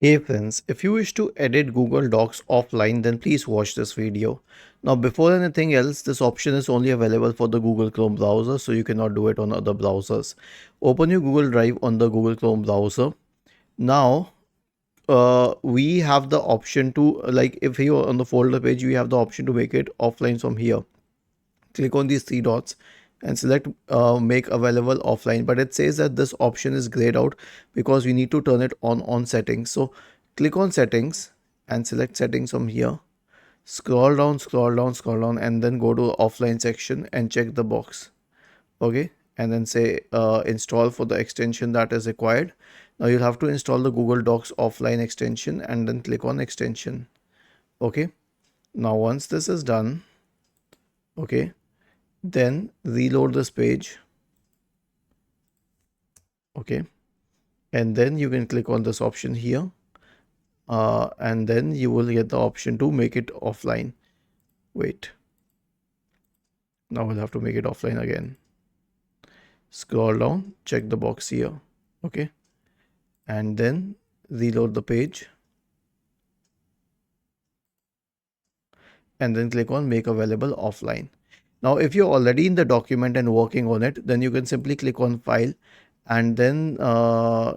Hey friends, if you wish to edit Google Docs offline, then please watch this video. Now, before anything else, this option is only available for the Google Chrome browser, so you cannot do it on other browsers. Open your Google Drive on the Google Chrome browser. Now, we have the option to, like, if you're on the folder page, we have the option to make it offline from here. Click on these three dots and select make available offline, but it says that this option is grayed out because we need to turn it on settings. So click on settings and select settings from here. Scroll down, scroll down, scroll down, and then go to offline section and check the box. Okay, and then say install for the extension that is required. Now you'll have to install the Google Docs offline extension and then click on extension. Okay, now once this is done, okay, then reload this page. Okay, and then you can click on this option here, and then you will get the option to make it offline. Wait, now we'll have to make it offline again. Scroll down, check the box here. Okay, and then reload the page and then click on make available offline. Now if you're already in the document and working on it, then you can simply click on file, and then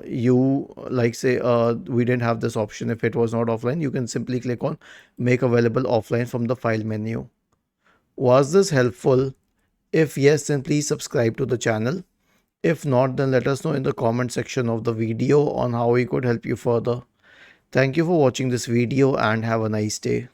you like say we didn't have this option. If it was not offline, you can simply click on make available offline from the file menu. Was this helpful? If yes, then please subscribe to the channel. If not, then let us know in the comment section of the video on how we could help you further. Thank you for watching this video and have a nice day.